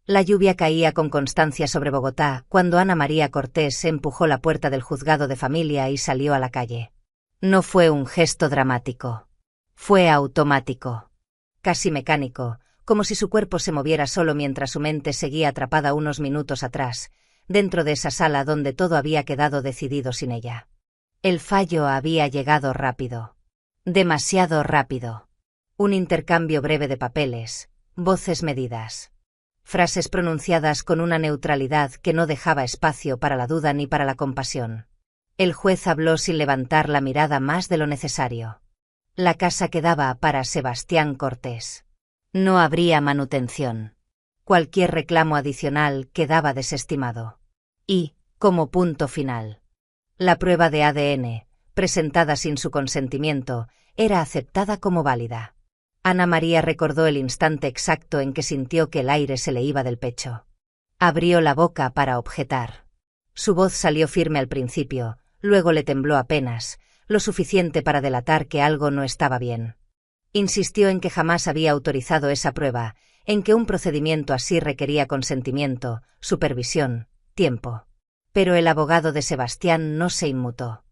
La lluvia caía con constancia sobre Bogotá cuando Ana María Cortés empujó la puerta del juzgado de familia y salió a la calle. No fue un gesto dramático. Fue automático. Casi mecánico, como si su cuerpo se moviera solo mientras su mente seguía atrapada unos minutos atrás, dentro de esa sala donde todo había quedado decidido sin ella. El fallo había llegado rápido. Demasiado rápido. Un intercambio breve de papeles, voces medidas. Frases pronunciadas con una neutralidad que no dejaba espacio para la duda ni para la compasión. El juez habló sin levantar la mirada más de lo necesario. La casa quedaba para Sebastián Cortés. No habría manutención. Cualquier reclamo adicional quedaba desestimado. Y, como punto final, la prueba de ADN, presentada sin su consentimiento, era aceptada como válida. Ana María recordó el instante exacto en que sintió que el aire se le iba del pecho. Abrió la boca para objetar. Su voz salió firme al principio, luego le tembló apenas, lo suficiente para delatar que algo no estaba bien. Insistió en que jamás había autorizado esa prueba, en que un procedimiento así requería consentimiento, supervisión, tiempo. Pero el abogado de Sebastián no se inmutó.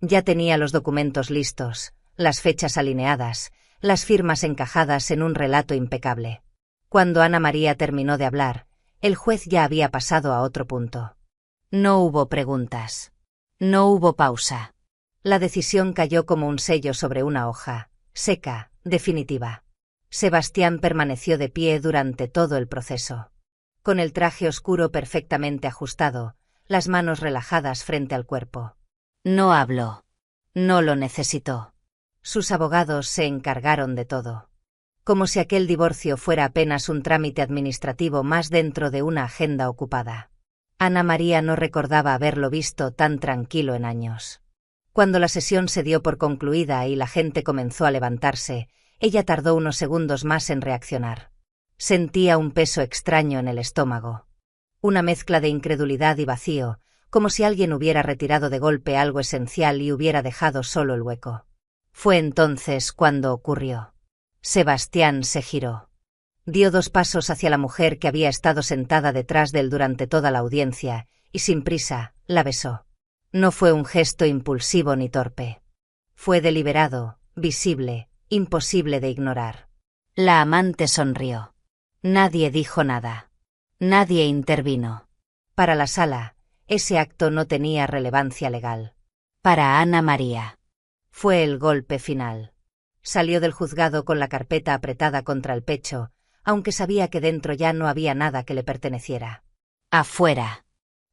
Ya tenía los documentos listos, las fechas alineadas, las firmas encajadas en un relato impecable. Cuando Ana María terminó de hablar, el juez ya había pasado a otro punto. No hubo preguntas. No hubo pausa. La decisión cayó como un sello sobre una hoja, seca, definitiva. Sebastián permaneció de pie durante todo el proceso. Con el traje oscuro perfectamente ajustado, las manos relajadas frente al cuerpo. No habló. No lo necesitó. Sus abogados se encargaron de todo. Como si aquel divorcio fuera apenas un trámite administrativo más dentro de una agenda ocupada. Ana María no recordaba haberlo visto tan tranquilo en años. Cuando la sesión se dio por concluida y la gente comenzó a levantarse, ella tardó unos segundos más en reaccionar. Sentía un peso extraño en el estómago. Una mezcla de incredulidad y vacío, como si alguien hubiera retirado de golpe algo esencial y hubiera dejado solo el hueco. Fue entonces cuando ocurrió. Sebastián se giró. Dio 2 pasos hacia la mujer que había estado sentada detrás de él durante toda la audiencia, y sin prisa, la besó. No fue un gesto impulsivo ni torpe. Fue deliberado, visible, imposible de ignorar. La amante sonrió. Nadie dijo nada. Nadie intervino. Para la sala, ese acto no tenía relevancia legal. Para Ana María. Fue el golpe final. Salió del juzgado con la carpeta apretada contra el pecho, aunque sabía que dentro ya no había nada que le perteneciera. Afuera.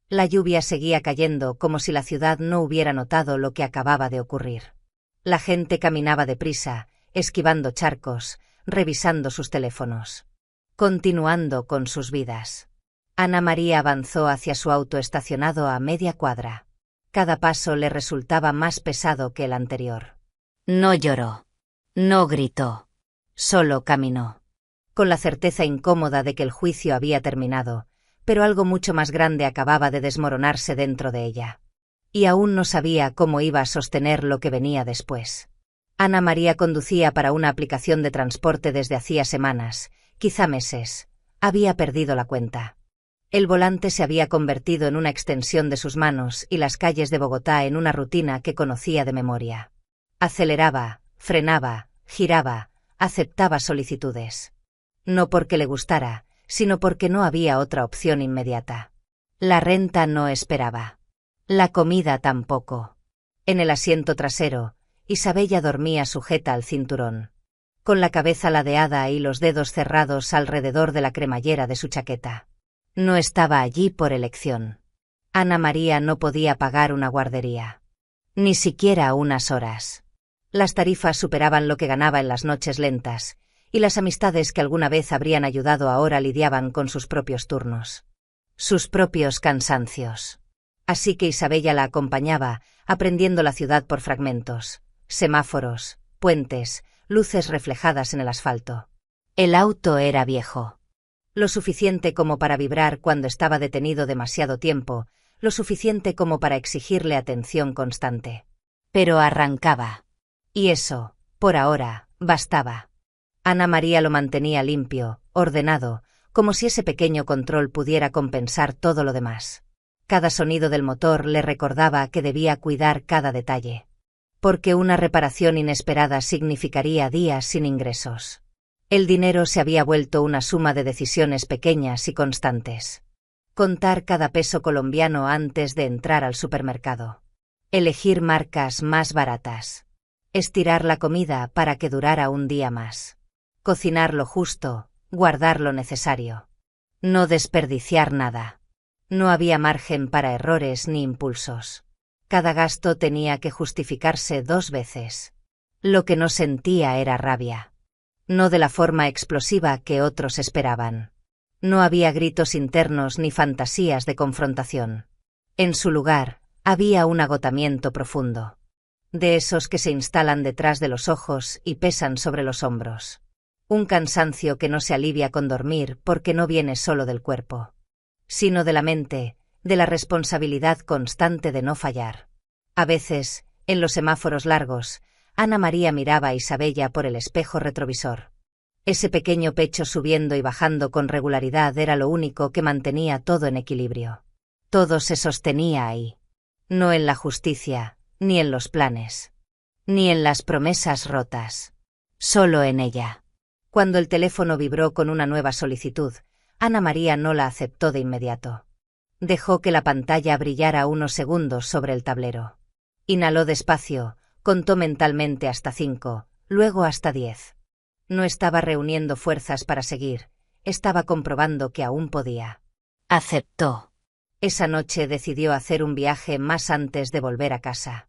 La lluvia seguía cayendo como si la ciudad no hubiera notado lo que acababa de ocurrir. La gente caminaba deprisa, esquivando charcos, revisando sus teléfonos. Continuando con sus vidas. Ana María avanzó hacia su auto estacionado a media cuadra. Cada paso le resultaba más pesado que el anterior. No lloró. No gritó. Solo caminó. Con la certeza incómoda de que el juicio había terminado, pero algo mucho más grande acababa de desmoronarse dentro de ella. Y aún no sabía cómo iba a sostener lo que venía después. Ana María conducía para una aplicación de transporte desde hacía semanas, quizá meses. Había perdido la cuenta. El volante se había convertido en una extensión de sus manos y las calles de Bogotá en una rutina que conocía de memoria. Aceleraba, frenaba, giraba, aceptaba solicitudes. No porque le gustara, sino porque no había otra opción inmediata. La renta no esperaba. La comida tampoco. En el asiento trasero, Isabella dormía sujeta al cinturón, con la cabeza ladeada y los dedos cerrados alrededor de la cremallera de su chaqueta. No estaba allí por elección. Ana María no podía pagar una guardería. Ni siquiera unas horas. Las tarifas superaban lo que ganaba en las noches lentas, y las amistades que alguna vez habrían ayudado ahora lidiaban con sus propios turnos. Sus propios cansancios. Así que Isabella la acompañaba, aprendiendo la ciudad por fragmentos. Semáforos, puentes, luces reflejadas en el asfalto. El auto era viejo. Lo suficiente como para vibrar cuando estaba detenido demasiado tiempo, lo suficiente como para exigirle atención constante. Pero arrancaba. Y eso, por ahora, bastaba. Ana María lo mantenía limpio, ordenado, como si ese pequeño control pudiera compensar todo lo demás. Cada sonido del motor le recordaba que debía cuidar cada detalle. Porque una reparación inesperada significaría días sin ingresos. El dinero se había vuelto una suma de decisiones pequeñas y constantes. Contar cada peso colombiano antes de entrar al supermercado. Elegir marcas más baratas. Estirar la comida para que durara un día más. Cocinar lo justo, guardar lo necesario. No desperdiciar nada. No había margen para errores ni impulsos. Cada gasto tenía que justificarse 2 veces. Lo que no sentía era rabia. No de la forma explosiva que otros esperaban. No había gritos internos ni fantasías de confrontación. En su lugar, había un agotamiento profundo. De esos que se instalan detrás de los ojos y pesan sobre los hombros. Un cansancio que no se alivia con dormir porque no viene solo del cuerpo, sino de la mente, de la responsabilidad constante de no fallar. A veces, en los semáforos largos, Ana María miraba a Isabella por el espejo retrovisor. Ese pequeño pecho subiendo y bajando con regularidad era lo único que mantenía todo en equilibrio. Todo se sostenía ahí. No en la justicia, ni en los planes, ni en las promesas rotas. Solo en ella. Cuando el teléfono vibró con una nueva solicitud, Ana María no la aceptó de inmediato. Dejó que la pantalla brillara unos segundos sobre el tablero. Inhaló despacio, contó mentalmente hasta 5, luego hasta 10. No estaba reuniendo fuerzas para seguir, estaba comprobando que aún podía. Aceptó. Esa noche decidió hacer un viaje más antes de volver a casa.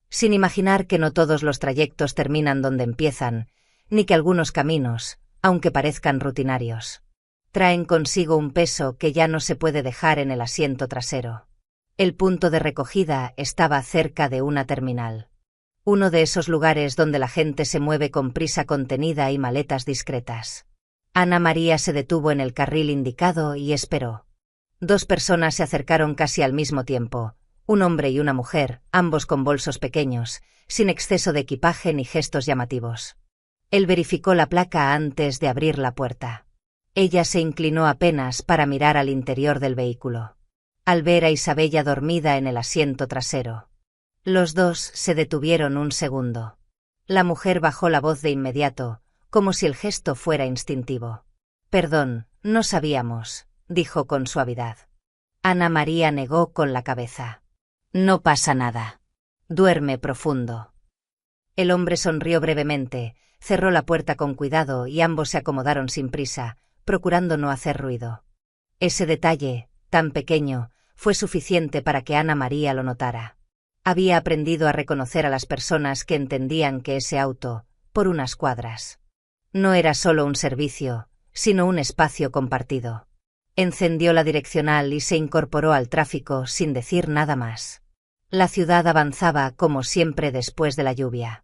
Sin imaginar que no todos los trayectos terminan donde empiezan, ni que algunos caminos, aunque parezcan rutinarios, traen consigo un peso que ya no se puede dejar en el asiento trasero. El punto de recogida estaba cerca de una terminal. Uno de esos lugares donde la gente se mueve con prisa contenida y maletas discretas. Ana María se detuvo en el carril indicado y esperó. 2 personas se acercaron casi al mismo tiempo, un hombre y una mujer, ambos con bolsos pequeños, sin exceso de equipaje ni gestos llamativos. Él verificó la placa antes de abrir la puerta. Ella se inclinó apenas para mirar al interior del vehículo. Al ver a Isabella dormida en el asiento trasero. Los dos se detuvieron un segundo. La mujer bajó la voz de inmediato, como si el gesto fuera instintivo. Perdón, no sabíamos, dijo con suavidad. Ana María negó con la cabeza. No pasa nada. Duerme profundo. El hombre sonrió brevemente, cerró la puerta con cuidado y ambos se acomodaron sin prisa, procurando no hacer ruido. Ese detalle, tan pequeño, fue suficiente para que Ana María lo notara. Había aprendido a reconocer a las personas que entendían que ese auto, por unas cuadras, no era solo un servicio, sino un espacio compartido. Encendió la direccional y se incorporó al tráfico sin decir nada más. La ciudad avanzaba como siempre después de la lluvia.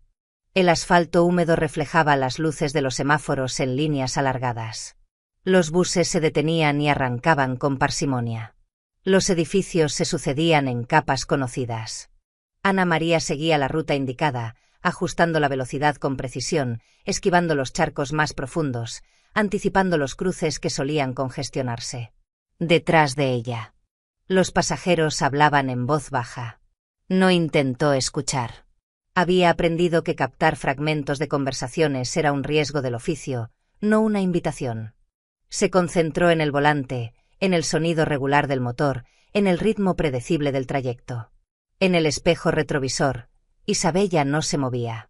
El asfalto húmedo reflejaba las luces de los semáforos en líneas alargadas. Los buses se detenían y arrancaban con parsimonia. Los edificios se sucedían en capas conocidas. Ana María seguía la ruta indicada, ajustando la velocidad con precisión, esquivando los charcos más profundos, anticipando los cruces que solían congestionarse. Detrás de ella, los pasajeros hablaban en voz baja. No intentó escuchar. Había aprendido que captar fragmentos de conversaciones era un riesgo del oficio, no una invitación. Se concentró en el volante, en el sonido regular del motor, en el ritmo predecible del trayecto. En el espejo retrovisor, Isabella no se movía.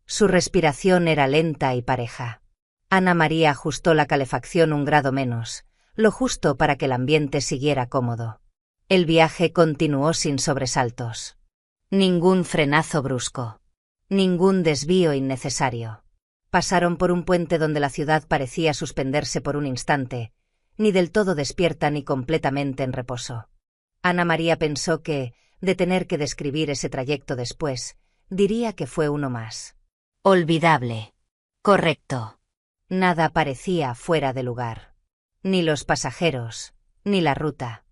Su respiración era lenta y pareja. Ana María ajustó la calefacción 1 grado menos, lo justo para que el ambiente siguiera cómodo. El viaje continuó sin sobresaltos. Ningún frenazo brusco. Ningún desvío innecesario. Pasaron por un puente donde la ciudad parecía suspenderse por un instante, ni del todo despierta ni completamente en reposo. Ana María pensó que, de tener que describir ese trayecto después, diría que fue uno más. Olvidable. Correcto. Nada parecía fuera de lugar. Ni los pasajeros, ni la ruta,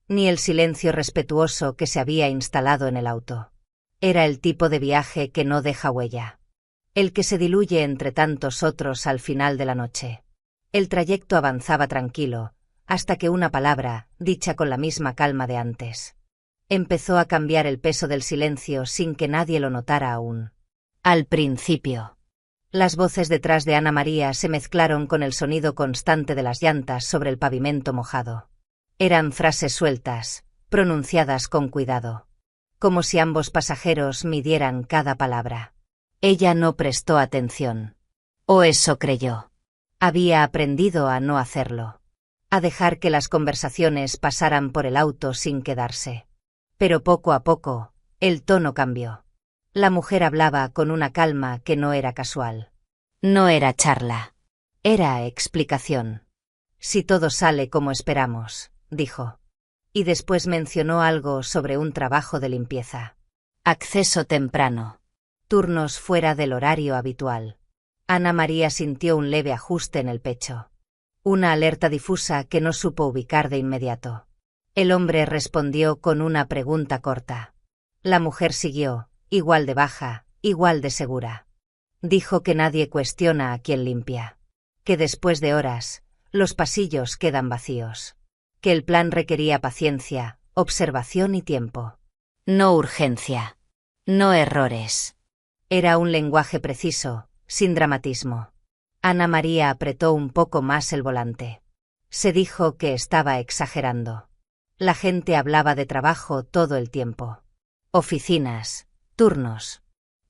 ni el silencio respetuoso que se había instalado en el auto. Era el tipo de viaje que no deja huella. El que se diluye entre tantos otros al final de la noche. El trayecto avanzaba tranquilo, hasta que una palabra, dicha con la misma calma de antes, empezó a cambiar el peso del silencio sin que nadie lo notara aún. Al principio. Las voces detrás de Ana María se mezclaron con el sonido constante de las llantas sobre el pavimento mojado. Eran frases sueltas, pronunciadas con cuidado, como si ambos pasajeros midieran cada palabra. Ella no prestó atención. O eso creyó. Había aprendido a no hacerlo, a dejar que las conversaciones pasaran por el auto sin quedarse. Pero poco a poco, el tono cambió. La mujer hablaba con una calma que no era casual. No era charla. Era explicación. Si todo sale como esperamos, dijo. Y después mencionó algo sobre un trabajo de limpieza. Acceso temprano. Turnos fuera del horario habitual. Ana María sintió un leve ajuste en el pecho. Una alerta difusa que no supo ubicar de inmediato. El hombre respondió con una pregunta corta. La mujer siguió, igual de baja, igual de segura. Dijo que nadie cuestiona a quien limpia. Que después de horas, los pasillos quedan vacíos. Que el plan requería paciencia, observación y tiempo. No urgencia. No errores. Era un lenguaje preciso, sin dramatismo. Ana María apretó un poco más el volante. Se dijo que estaba exagerando. La gente hablaba de trabajo todo el tiempo. Oficinas, turnos,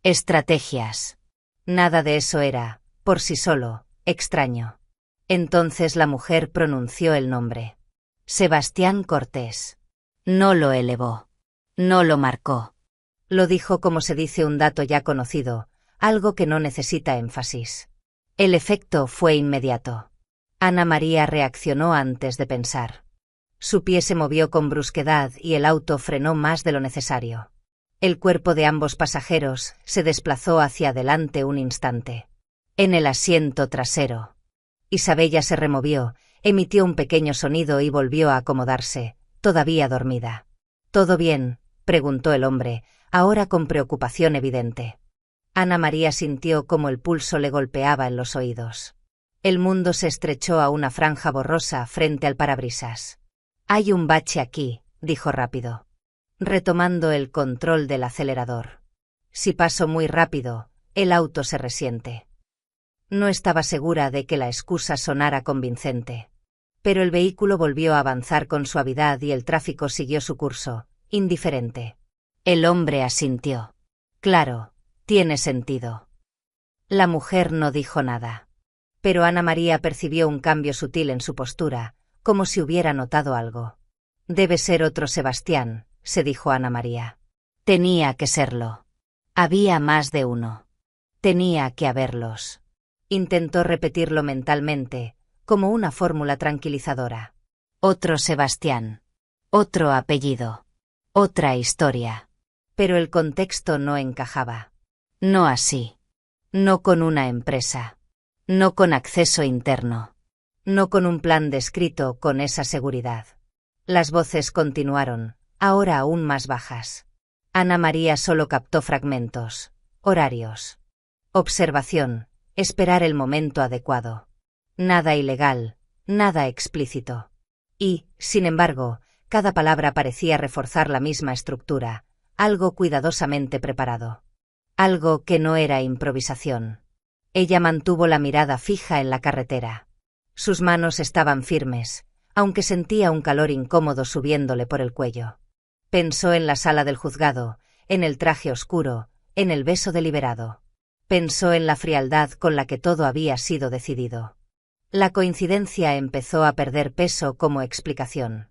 estrategias. Nada de eso era, por sí solo, extraño. Entonces la mujer pronunció el nombre. Sebastián Cortés. No lo elevó. No lo marcó. Lo dijo como se dice un dato ya conocido, algo que no necesita énfasis. El efecto fue inmediato. Ana María reaccionó antes de pensar. Su pie se movió con brusquedad y el auto frenó más de lo necesario. El cuerpo de ambos pasajeros se desplazó hacia adelante un instante. En el asiento trasero. Isabella se removió, emitió un pequeño sonido y volvió a acomodarse, todavía dormida. ¿Todo bien?, preguntó el hombre, ahora con preocupación evidente. Ana María sintió como el pulso le golpeaba en los oídos. El mundo se estrechó a una franja borrosa frente al parabrisas. Hay un bache aquí, dijo rápido, retomando el control del acelerador. Si paso muy rápido, el auto se resiente. No estaba segura de que la excusa sonara convincente. Pero el vehículo volvió a avanzar con suavidad y el tráfico siguió su curso, indiferente. El hombre asintió. Claro, tiene sentido. La mujer no dijo nada. Pero Ana María percibió un cambio sutil en su postura, como si hubiera notado algo. Debe ser otro Sebastián, se dijo Ana María. Tenía que serlo. Había más de uno. Tenía que haberlos. Intentó repetirlo mentalmente, como una fórmula tranquilizadora. Otro Sebastián. Otro apellido. Otra historia. Pero el contexto no encajaba. No así. No con una empresa. No con acceso interno. No con un plan descrito con esa seguridad. Las voces continuaron, ahora aún más bajas. Ana María solo captó fragmentos. Horarios. Observación. Esperar el momento adecuado. Nada ilegal, nada explícito. Y, sin embargo, cada palabra parecía reforzar la misma estructura, algo cuidadosamente preparado. Algo que no era improvisación. Ella mantuvo la mirada fija en la carretera. Sus manos estaban firmes, aunque sentía un calor incómodo subiéndole por el cuello. Pensó en la sala del juzgado, en el traje oscuro, en el beso deliberado. Pensó en la frialdad con la que todo había sido decidido. La coincidencia empezó a perder peso como explicación.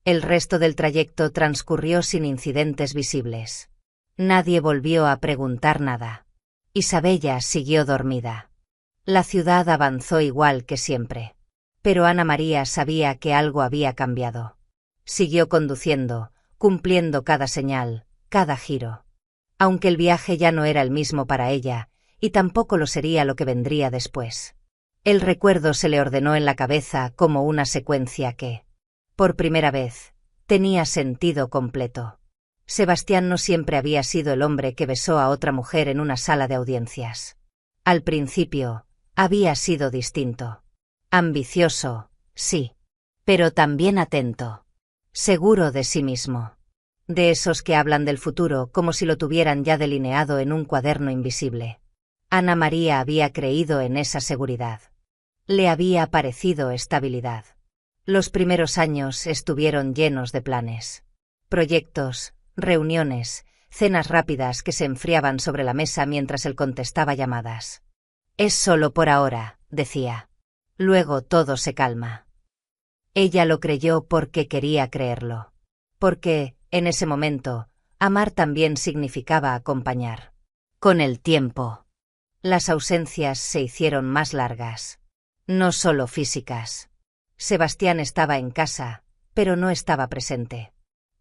El resto del trayecto transcurrió sin incidentes visibles. Nadie volvió a preguntar nada. Isabella siguió dormida. La ciudad avanzó igual que siempre. Pero Ana María sabía que algo había cambiado. Siguió conduciendo, cumpliendo cada señal, cada giro. Aunque el viaje ya no era el mismo para ella, y tampoco lo sería lo que vendría después. El recuerdo se le ordenó en la cabeza como una secuencia que, por primera vez, tenía sentido completo. Sebastián no siempre había sido el hombre que besó a otra mujer en una sala de audiencias. Al principio, había sido distinto. Ambicioso, sí. Pero también atento. Seguro de sí mismo. De esos que hablan del futuro como si lo tuvieran ya delineado en un cuaderno invisible. Ana María había creído en esa seguridad. Le había parecido estabilidad. Los primeros años estuvieron llenos de planes. Proyectos, reuniones, cenas rápidas que se enfriaban sobre la mesa mientras él contestaba llamadas. Es solo por ahora, decía. Luego todo se calma. Ella lo creyó porque quería creerlo. Porque, en ese momento, amar también significaba acompañar. Con el tiempo, las ausencias se hicieron más largas. No solo físicas. Sebastián estaba en casa, pero no estaba presente.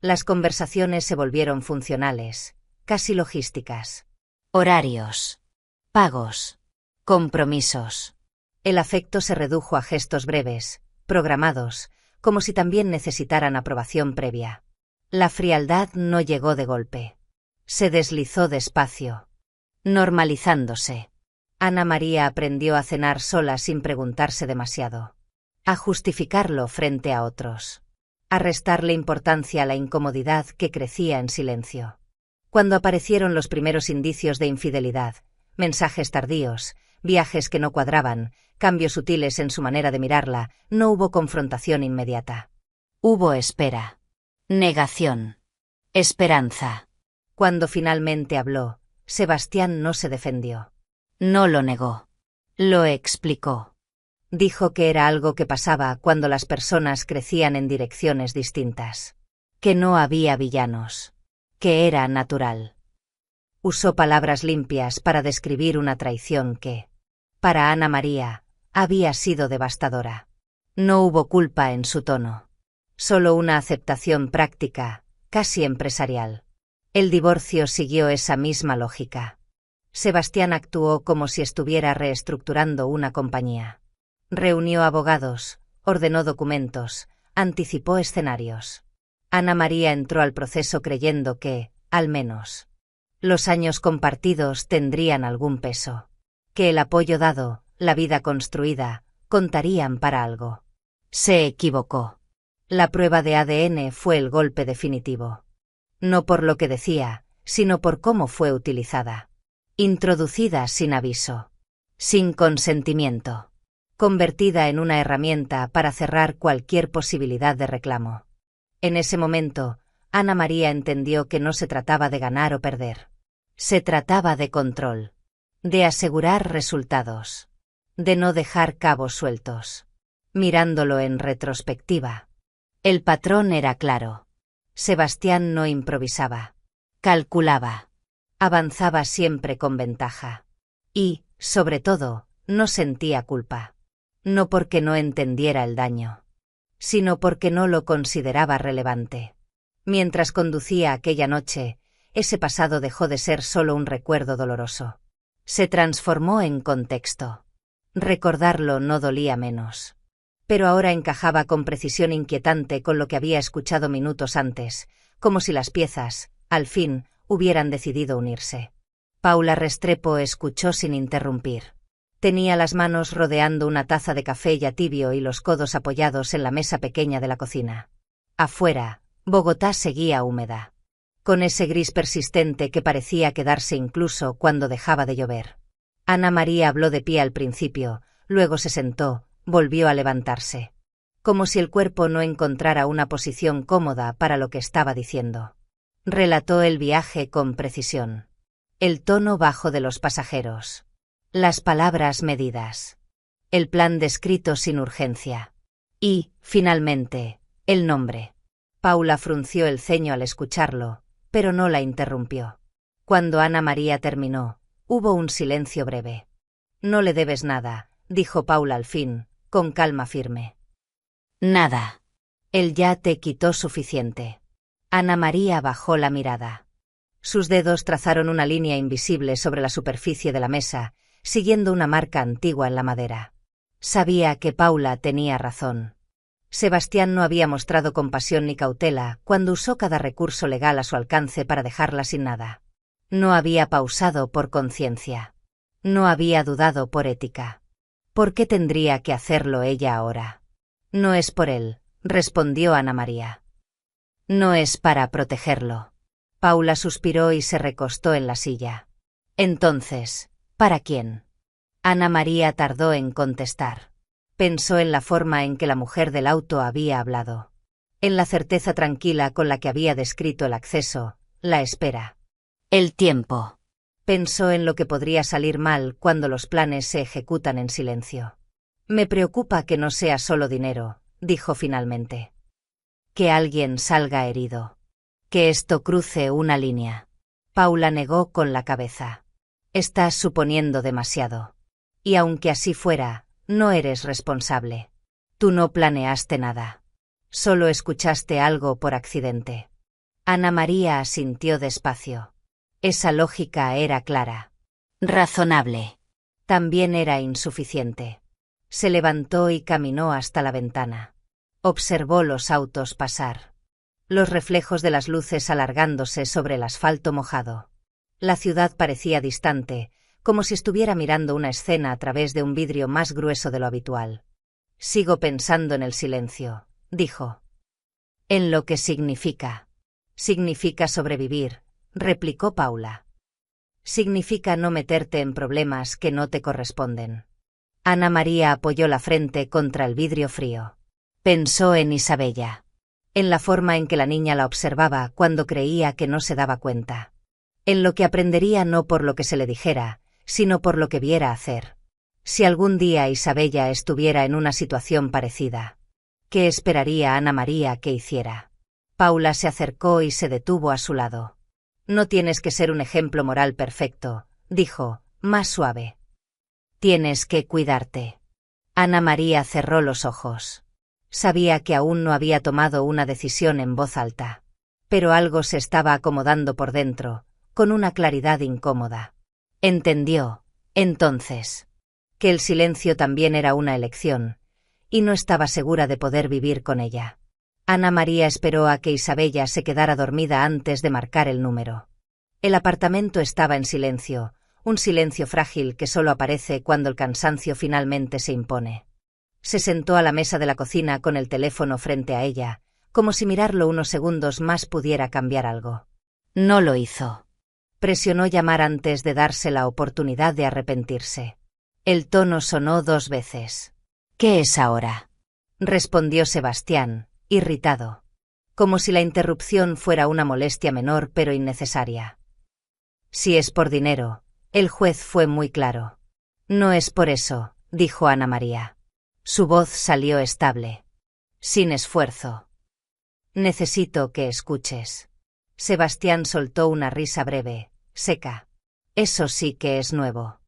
Las conversaciones se volvieron funcionales, casi logísticas. Horarios. Pagos. Compromisos. El afecto se redujo a gestos breves, programados, como si también necesitaran aprobación previa. La frialdad no llegó de golpe. Se deslizó despacio. Normalizándose. Ana María aprendió a cenar sola sin preguntarse demasiado. A justificarlo frente a otros. A restarle importancia a la incomodidad que crecía en silencio. Cuando aparecieron los primeros indicios de infidelidad, mensajes tardíos, viajes que no cuadraban, cambios sutiles en su manera de mirarla, no hubo confrontación inmediata. Hubo espera. Negación. Esperanza. Cuando finalmente habló, Sebastián no se defendió. No lo negó. Lo explicó. Dijo que era algo que pasaba cuando las personas crecían en direcciones distintas. Que no había villanos. Que era natural. Usó palabras limpias para describir una traición que, para Ana María, había sido devastadora. No hubo culpa en su tono. Solo una aceptación práctica, casi empresarial. El divorcio siguió esa misma lógica. Sebastián actuó como si estuviera reestructurando una compañía. Reunió abogados, ordenó documentos, anticipó escenarios. Ana María entró al proceso creyendo que, al menos, los años compartidos tendrían algún peso. Que el apoyo dado, la vida construida, contarían para algo. Se equivocó. La prueba de ADN fue el golpe definitivo. No por lo que decía, sino por cómo fue utilizada. Introducida sin aviso. Sin consentimiento. Convertida en una herramienta para cerrar cualquier posibilidad de reclamo. En ese momento, Ana María entendió que no se trataba de ganar o perder. Se trataba de control. De asegurar resultados. De no dejar cabos sueltos. Mirándolo en retrospectiva. El patrón era claro. Sebastián no improvisaba. Calculaba. Avanzaba siempre con ventaja. Y, sobre todo, no sentía culpa. No porque no entendiera el daño, sino porque no lo consideraba relevante. Mientras conducía aquella noche, ese pasado dejó de ser solo un recuerdo doloroso. Se transformó en contexto. Recordarlo no dolía menos. Pero ahora encajaba con precisión inquietante con lo que había escuchado minutos antes, como si las piezas, al fin, hubieran decidido unirse. Paula Restrepo escuchó sin interrumpir. Tenía las manos rodeando una taza de café ya tibio y los codos apoyados en la mesa pequeña de la cocina. Afuera, Bogotá seguía húmeda. Con ese gris persistente que parecía quedarse incluso cuando dejaba de llover. Ana María habló de pie al principio, luego se sentó, volvió a levantarse. Como si el cuerpo no encontrara una posición cómoda para lo que estaba diciendo. Relató el viaje con precisión. El tono bajo de los pasajeros. Las palabras medidas. El plan descrito sin urgencia. Y, finalmente, el nombre. Paula frunció el ceño al escucharlo, pero no la interrumpió. Cuando Ana María terminó, hubo un silencio breve. No le debes nada, dijo Paula al fin, con calma firme. Nada. Él ya te quitó suficiente. Ana María bajó la mirada. Sus dedos trazaron una línea invisible sobre la superficie de la mesa, siguiendo una marca antigua en la madera. Sabía que Paula tenía razón. Sebastián no había mostrado compasión ni cautela cuando usó cada recurso legal a su alcance para dejarla sin nada. No había pausado por conciencia. No había dudado por ética. ¿Por qué tendría que hacerlo ella ahora? No es por él, respondió Ana María. No es para protegerlo. Paula suspiró y se recostó en la silla. Entonces, ¿para quién? Ana María tardó en contestar. Pensó en la forma en que la mujer del auto había hablado. En la certeza tranquila con la que había descrito el acceso, la espera. El tiempo. Pensó en lo que podría salir mal cuando los planes se ejecutan en silencio. Me preocupa que no sea solo dinero, dijo finalmente. Que alguien salga herido. Que esto cruce una línea. Paula negó con la cabeza. Estás suponiendo demasiado. Y aunque así fuera, no eres responsable. Tú no planeaste nada. Solo escuchaste algo por accidente. Ana María asintió despacio. Esa lógica era clara. Razonable. También era insuficiente. Se levantó y caminó hasta la ventana. Observó los autos pasar. Los reflejos de las luces alargándose sobre el asfalto mojado. La ciudad parecía distante, como si estuviera mirando una escena a través de un vidrio más grueso de lo habitual. Sigo pensando en el silencio, dijo. En lo que significa. Significa sobrevivir, replicó Paula. Significa no meterte en problemas que no te corresponden. Ana María apoyó la frente contra el vidrio frío. Pensó en Isabella. En la forma en que la niña la observaba cuando creía que no se daba cuenta. En lo que aprendería no por lo que se le dijera, sino por lo que viera hacer. Si algún día Isabella estuviera en una situación parecida, ¿qué esperaría Ana María que hiciera? Paula se acercó y se detuvo a su lado. No tienes que ser un ejemplo moral perfecto, dijo, más suave. Tienes que cuidarte. Ana María cerró los ojos. Sabía que aún no había tomado una decisión en voz alta. Pero algo se estaba acomodando por dentro, con una claridad incómoda. Entendió, entonces, que el silencio también era una elección, y no estaba segura de poder vivir con ella. Ana María esperó a que Isabella se quedara dormida antes de marcar el número. El apartamento estaba en silencio, un silencio frágil que solo aparece cuando el cansancio finalmente se impone. Se sentó a la mesa de la cocina con el teléfono frente a ella, como si mirarlo unos segundos más pudiera cambiar algo. No lo hizo. Presionó llamar antes de darse la oportunidad de arrepentirse. El tono sonó 2 veces. ¿Qué es ahora? Respondió Sebastián, irritado. Como si la interrupción fuera una molestia menor pero innecesaria. Si es por dinero, el juez fue muy claro. No es por eso, dijo Ana María. Su voz salió estable. Sin esfuerzo. Necesito que escuches. Sebastián soltó una risa breve, seca. Eso sí que es nuevo.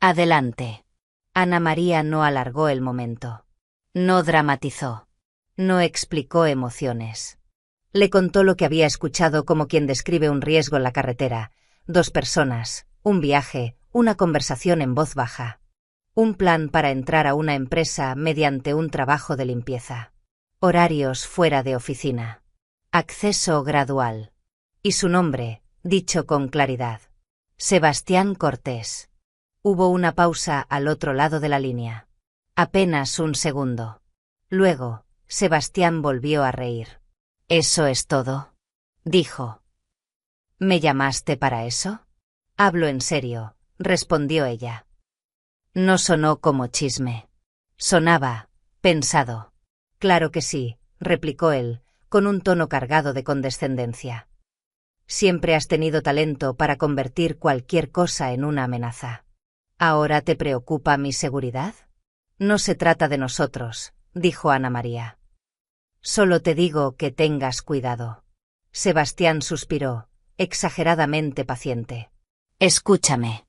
Adelante. Ana María no alargó el momento. No dramatizó. No explicó emociones. Le contó lo que había escuchado como quien describe un riesgo en la carretera. 2 personas, un viaje, una conversación en voz baja. Un plan para entrar a una empresa mediante un trabajo de limpieza. Horarios fuera de oficina. Acceso gradual. Y su nombre, dicho con claridad. Sebastián Cortés. Hubo una pausa al otro lado de la línea. Apenas un segundo. Luego, Sebastián volvió a reír. ¿Eso es todo? Dijo. ¿Me llamaste para eso? Hablo en serio, respondió ella. No sonó como chisme. Sonaba, pensado. Claro que sí, replicó él, con un tono cargado de condescendencia. Siempre has tenido talento para convertir cualquier cosa en una amenaza. ¿Ahora te preocupa mi seguridad? No se trata de nosotros, dijo Ana María. Solo te digo que tengas cuidado. Sebastián suspiró, exageradamente paciente. Escúchame.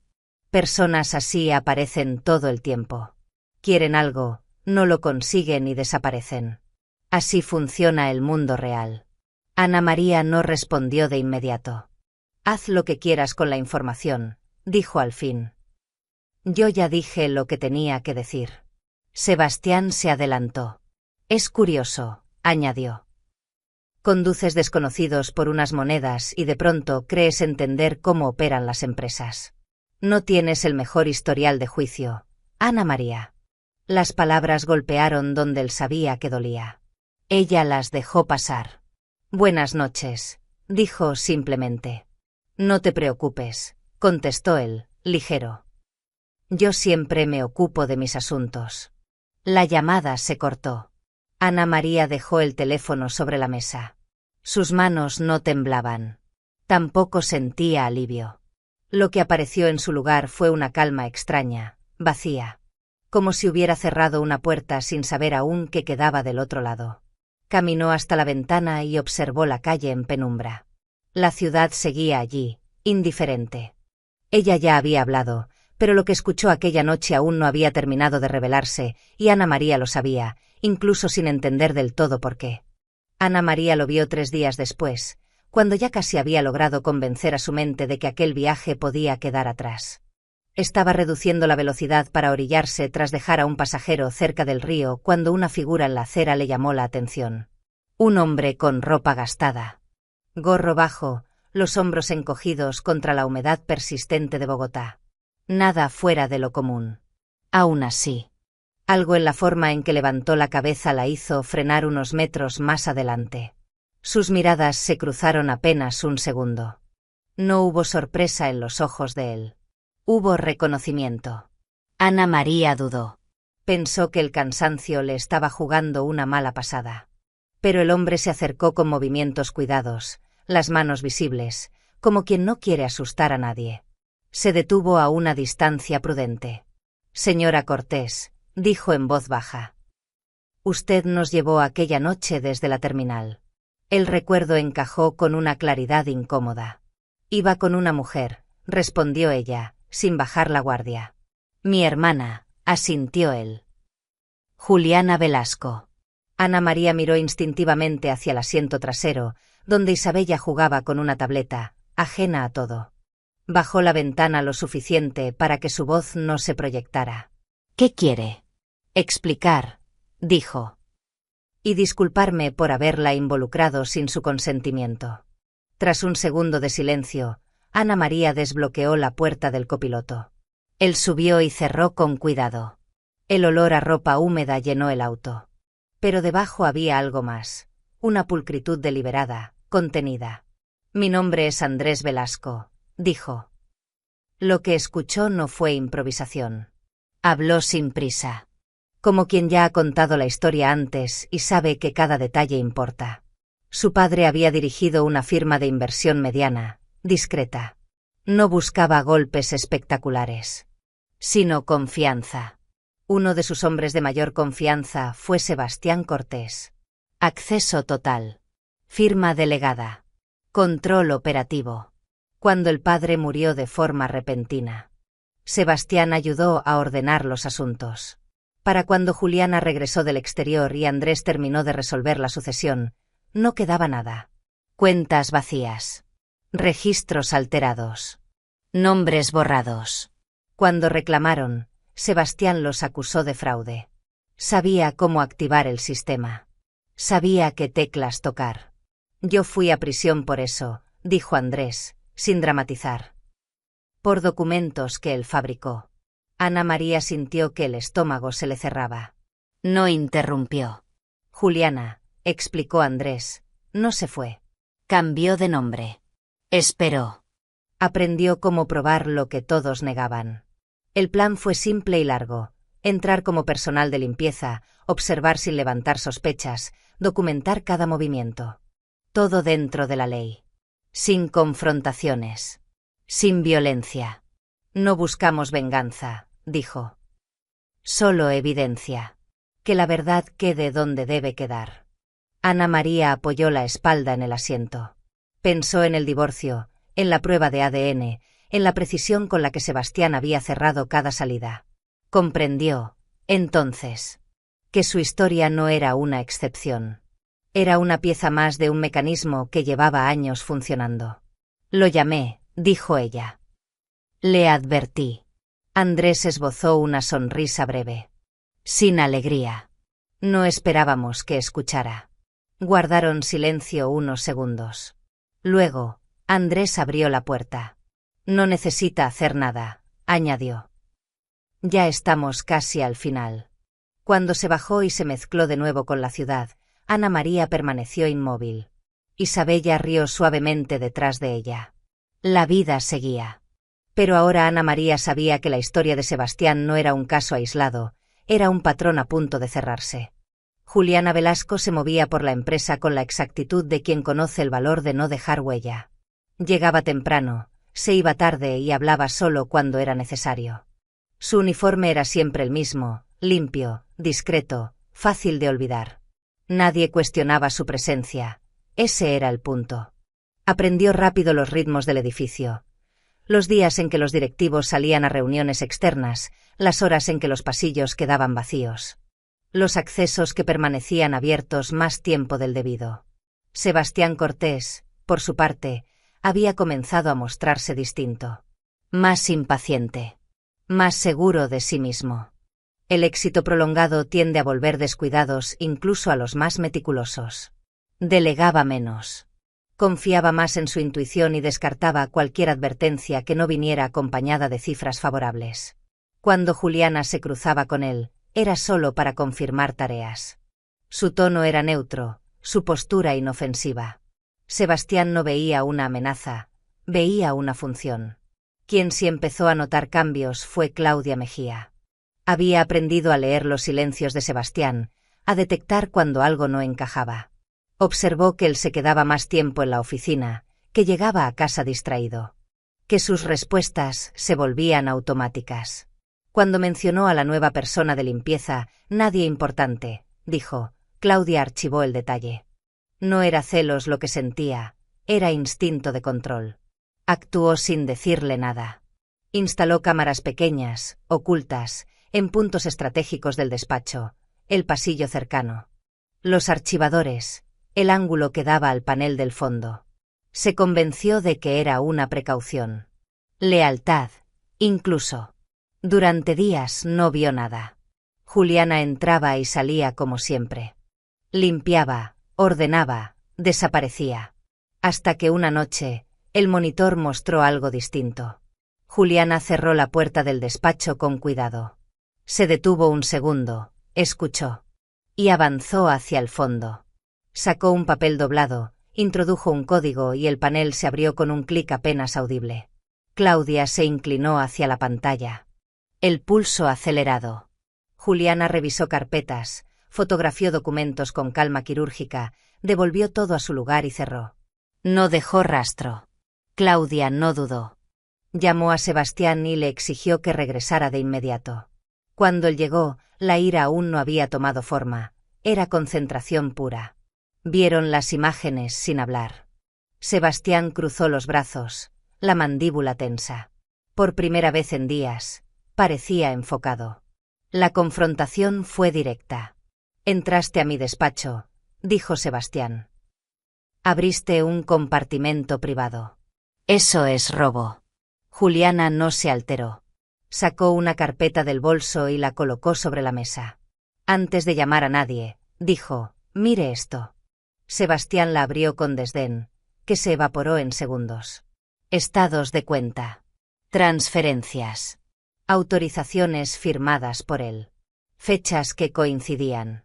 Personas así aparecen todo el tiempo. Quieren algo, no lo consiguen y desaparecen. Así funciona el mundo real. Ana María no respondió de inmediato. Haz lo que quieras con la información, dijo al fin. Yo ya dije lo que tenía que decir. Sebastián se adelantó. Es curioso, añadió. Conduces desconocidos por unas monedas y de pronto crees entender cómo operan las empresas. No tienes el mejor historial de juicio, Ana María. Las palabras golpearon donde él sabía que dolía. Ella las dejó pasar. Buenas noches, dijo simplemente. No te preocupes, contestó él, ligero. Yo siempre me ocupo de mis asuntos. La llamada se cortó. Ana María dejó el teléfono sobre la mesa. Sus manos no temblaban. Tampoco sentía alivio. Lo que apareció en su lugar fue una calma extraña, vacía. Como si hubiera cerrado una puerta sin saber aún qué quedaba del otro lado. Caminó hasta la ventana y observó la calle en penumbra. La ciudad seguía allí, indiferente. Ella ya había hablado, pero lo que escuchó aquella noche aún no había terminado de revelarse, y Ana María lo sabía, incluso sin entender del todo por qué. Ana María lo vio 3 días después, cuando ya casi había logrado convencer a su mente de que aquel viaje podía quedar atrás. Estaba reduciendo la velocidad para orillarse tras dejar a un pasajero cerca del río cuando una figura en la acera le llamó la atención. Un hombre con ropa gastada. Gorro bajo, los hombros encogidos contra la humedad persistente de Bogotá. Nada fuera de lo común. Aún así, algo en la forma en que levantó la cabeza la hizo frenar unos metros más adelante. Sus miradas se cruzaron apenas un segundo. No hubo sorpresa en los ojos de él. Hubo reconocimiento. Ana María dudó. Pensó que el cansancio le estaba jugando una mala pasada. Pero el hombre se acercó con movimientos cuidados, las manos visibles, como quien no quiere asustar a nadie. Se detuvo a una distancia prudente. Señora Cortés, dijo en voz baja. Usted nos llevó aquella noche desde la terminal. El recuerdo encajó con una claridad incómoda. Iba con una mujer, respondió ella, sin bajar la guardia. Mi hermana, asintió él. Juliana Velasco. Ana María miró instintivamente hacia el asiento trasero, donde Isabella jugaba con una tableta, ajena a todo. Bajó la ventana lo suficiente para que su voz no se proyectara. ¿Qué quiere? Explicar, dijo. Y disculparme por haberla involucrado sin su consentimiento. Tras un segundo de silencio, Ana María desbloqueó la puerta del copiloto. Él subió y cerró con cuidado. El olor a ropa húmeda llenó el auto. Pero debajo había algo más, una pulcritud deliberada, contenida. Mi nombre es Andrés Velasco, dijo. Lo que escuchó no fue improvisación. Habló sin prisa. Como quien ya ha contado la historia antes y sabe que cada detalle importa. Su padre había dirigido una firma de inversión mediana, discreta. No buscaba golpes espectaculares, sino confianza. Uno de sus hombres de mayor confianza fue Sebastián Cortés. Acceso total. Firma delegada. Control operativo. Cuando el padre murió de forma repentina, Sebastián ayudó a ordenar los asuntos. Para cuando Juliana regresó del exterior y Andrés terminó de resolver la sucesión, no quedaba nada. Cuentas vacías. Registros alterados. Nombres borrados. Cuando reclamaron, Sebastián los acusó de fraude. Sabía cómo activar el sistema. Sabía qué teclas tocar. Yo fui a prisión por eso, dijo Andrés, sin dramatizar. Por documentos que él fabricó. Ana María sintió que el estómago se le cerraba. No interrumpió. Juliana, explicó Andrés, no se fue. Cambió de nombre. Esperó. Aprendió cómo probar lo que todos negaban. El plan fue simple y largo. Entrar como personal de limpieza, observar sin levantar sospechas, documentar cada movimiento. Todo dentro de la ley. Sin confrontaciones. Sin violencia. No buscamos venganza, dijo. Solo evidencia. Que la verdad quede donde debe quedar. Ana María apoyó la espalda en el asiento. Pensó en el divorcio, en la prueba de ADN, en la precisión con la que Sebastián había cerrado cada salida. Comprendió, entonces, que su historia no era una excepción. Era una pieza más de un mecanismo que llevaba años funcionando. Lo llamé, dijo ella. Le advertí. Andrés esbozó una sonrisa breve. Sin alegría. No esperábamos que escuchara. Guardaron silencio unos segundos. Luego, Andrés abrió la puerta. No necesita hacer nada, añadió. Ya estamos casi al final. Cuando se bajó y se mezcló de nuevo con la ciudad, Ana María permaneció inmóvil. Isabella rió suavemente detrás de ella. La vida seguía. Pero ahora Ana María sabía que la historia de Sebastián no era un caso aislado, era un patrón a punto de cerrarse. Juliana Velasco se movía por la empresa con la exactitud de quien conoce el valor de no dejar huella. Llegaba temprano, se iba tarde y hablaba solo cuando era necesario. Su uniforme era siempre el mismo, limpio, discreto, fácil de olvidar. Nadie cuestionaba su presencia, ese era el punto. Aprendió rápido los ritmos del edificio. Los días en que los directivos salían a reuniones externas, las horas en que los pasillos quedaban vacíos. Los accesos que permanecían abiertos más tiempo del debido. Sebastián Cortés, por su parte, había comenzado a mostrarse distinto. Más impaciente. Más seguro de sí mismo. El éxito prolongado tiende a volver descuidados incluso a los más meticulosos. Delegaba menos. Confiaba más en su intuición y descartaba cualquier advertencia que no viniera acompañada de cifras favorables. Cuando Juliana se cruzaba con él, era solo para confirmar tareas. Su tono era neutro, su postura inofensiva. Sebastián no veía una amenaza, veía una función. Quien sí empezó a notar cambios fue Claudia Mejía. Había aprendido a leer los silencios de Sebastián, a detectar cuando algo no encajaba. Observó que él se quedaba más tiempo en la oficina, que llegaba a casa distraído. Que sus respuestas se volvían automáticas. Cuando mencionó a la nueva persona de limpieza, nadie importante, dijo, Claudia archivó el detalle. No era celos lo que sentía, era instinto de control. Actuó sin decirle nada. Instaló cámaras pequeñas, ocultas, en puntos estratégicos del despacho, el pasillo cercano. Los archivadores, el ángulo que daba al panel del fondo. Se convenció de que era una precaución. Lealtad, incluso. Durante días no vio nada. Juliana entraba y salía como siempre. Limpiaba, ordenaba, desaparecía. Hasta que una noche, el monitor mostró algo distinto. Juliana cerró la puerta del despacho con cuidado. Se detuvo un segundo, escuchó. Y avanzó hacia el fondo. Sacó un papel doblado, introdujo un código y el panel se abrió con un clic apenas audible. Claudia se inclinó hacia la pantalla. El pulso acelerado. Juliana revisó carpetas, fotografió documentos con calma quirúrgica, devolvió todo a su lugar y cerró. No dejó rastro. Claudia no dudó. Llamó a Sebastián y le exigió que regresara de inmediato. Cuando él llegó, la ira aún no había tomado forma, era concentración pura. Vieron las imágenes sin hablar. Sebastián cruzó los brazos, la mandíbula tensa. Por primera vez en días, parecía enfocado. La confrontación fue directa. Entraste a mi despacho, dijo Sebastián. Abriste un compartimento privado. Eso es robo. Juliana no se alteró. Sacó una carpeta del bolso y la colocó sobre la mesa. Antes de llamar a nadie, dijo, mire esto. Sebastián la abrió con desdén, que se evaporó en segundos. Estados de cuenta. Transferencias. Autorizaciones firmadas por él. Fechas que coincidían.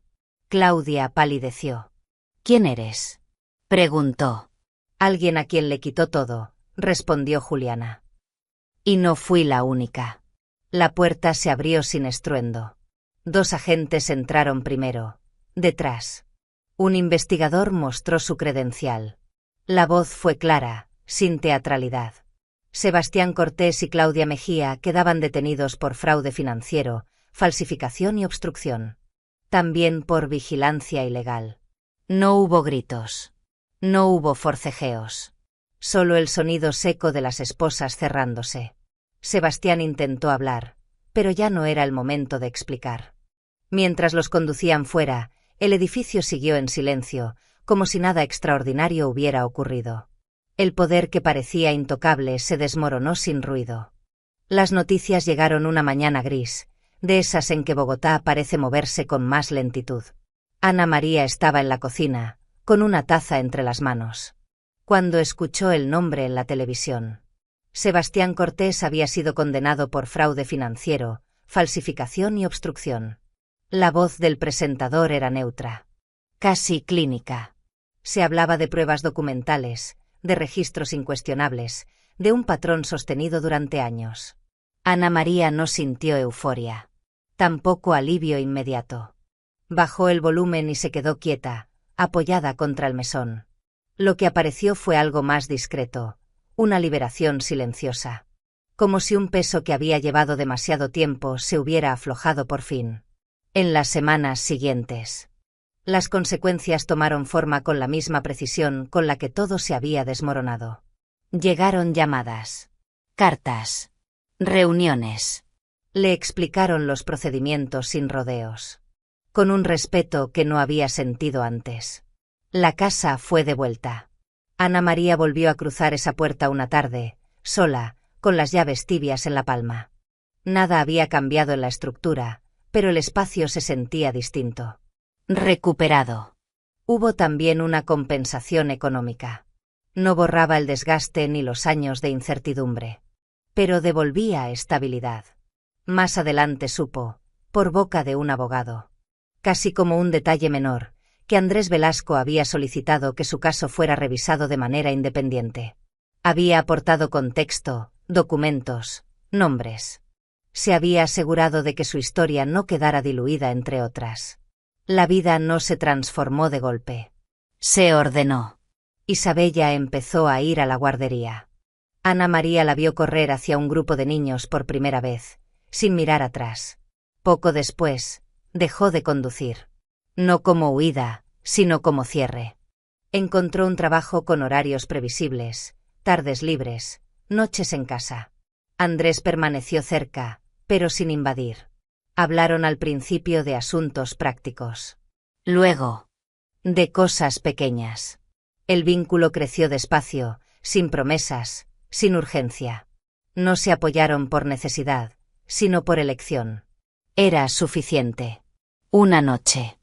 Claudia palideció. ¿Quién eres?, preguntó. Alguien a quien le quitó todo, respondió Juliana. Y no fui la única. La puerta se abrió sin estruendo. 2 agentes entraron primero, detrás. Un investigador mostró su credencial. La voz fue clara, sin teatralidad. Sebastián Cortés y Claudia Mejía quedaban detenidos por fraude financiero, falsificación y obstrucción. También por vigilancia ilegal. No hubo gritos. No hubo forcejeos. Solo el sonido seco de las esposas cerrándose. Sebastián intentó hablar, pero ya no era el momento de explicar. Mientras los conducían fuera, el edificio siguió en silencio, como si nada extraordinario hubiera ocurrido. El poder que parecía intocable se desmoronó sin ruido. Las noticias llegaron una mañana gris, de esas en que Bogotá parece moverse con más lentitud. Ana María estaba en la cocina, con una taza entre las manos. Cuando escuchó el nombre en la televisión. Sebastián Cortés había sido condenado por fraude financiero, falsificación y obstrucción. La voz del presentador era neutra, casi clínica. Se hablaba de pruebas documentales, de registros incuestionables, de un patrón sostenido durante años. Ana María no sintió euforia, tampoco alivio inmediato. Bajó el volumen y se quedó quieta, apoyada contra el mesón. Lo que apareció fue algo más discreto, una liberación silenciosa. Como si un peso que había llevado demasiado tiempo se hubiera aflojado por fin. En las semanas siguientes, las consecuencias tomaron forma con la misma precisión con la que todo se había desmoronado. Llegaron llamadas, cartas, reuniones. Le explicaron los procedimientos sin rodeos, con un respeto que no había sentido antes. La casa fue devuelta. Ana María volvió a cruzar esa puerta una tarde, sola, con las llaves tibias en la palma. Nada había cambiado en la estructura, pero el espacio se sentía distinto. Recuperado. Hubo también una compensación económica. No borraba el desgaste ni los años de incertidumbre, pero devolvía estabilidad. Más adelante supo, por boca de un abogado, casi como un detalle menor, que Andrés Velasco había solicitado que su caso fuera revisado de manera independiente. Había aportado contexto, documentos, nombres. Se había asegurado de que su historia no quedara diluida entre otras. La vida no se transformó de golpe. Se ordenó. Isabella empezó a ir a la guardería. Ana María la vio correr hacia un grupo de niños por primera vez, sin mirar atrás. Poco después, dejó de conducir. No como huida, sino como cierre. Encontró un trabajo con horarios previsibles, tardes libres, noches en casa. Andrés permaneció cerca, pero sin invadir. Hablaron al principio de asuntos prácticos. Luego, de cosas pequeñas. El vínculo creció despacio, sin promesas, sin urgencia. No se apoyaron por necesidad, sino por elección. Era suficiente. Una noche.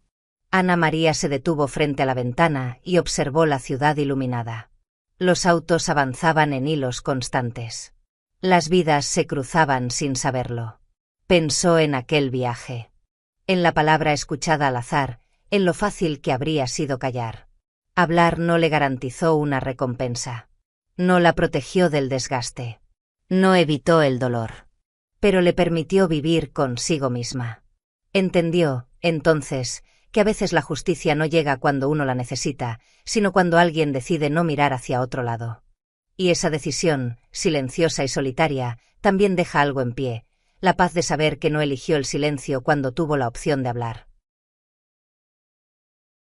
Ana María se detuvo frente a la ventana y observó la ciudad iluminada. Los autos avanzaban en hilos constantes. Las vidas se cruzaban sin saberlo. Pensó en aquel viaje. En la palabra escuchada al azar, en lo fácil que habría sido callar. Hablar no le garantizó una recompensa. No la protegió del desgaste. No evitó el dolor. Pero le permitió vivir consigo misma. Entendió, entonces, que a veces la justicia no llega cuando uno la necesita, sino cuando alguien decide no mirar hacia otro lado. Y esa decisión, silenciosa y solitaria, también deja algo en pie, la paz de saber que no eligió el silencio cuando tuvo la opción de hablar.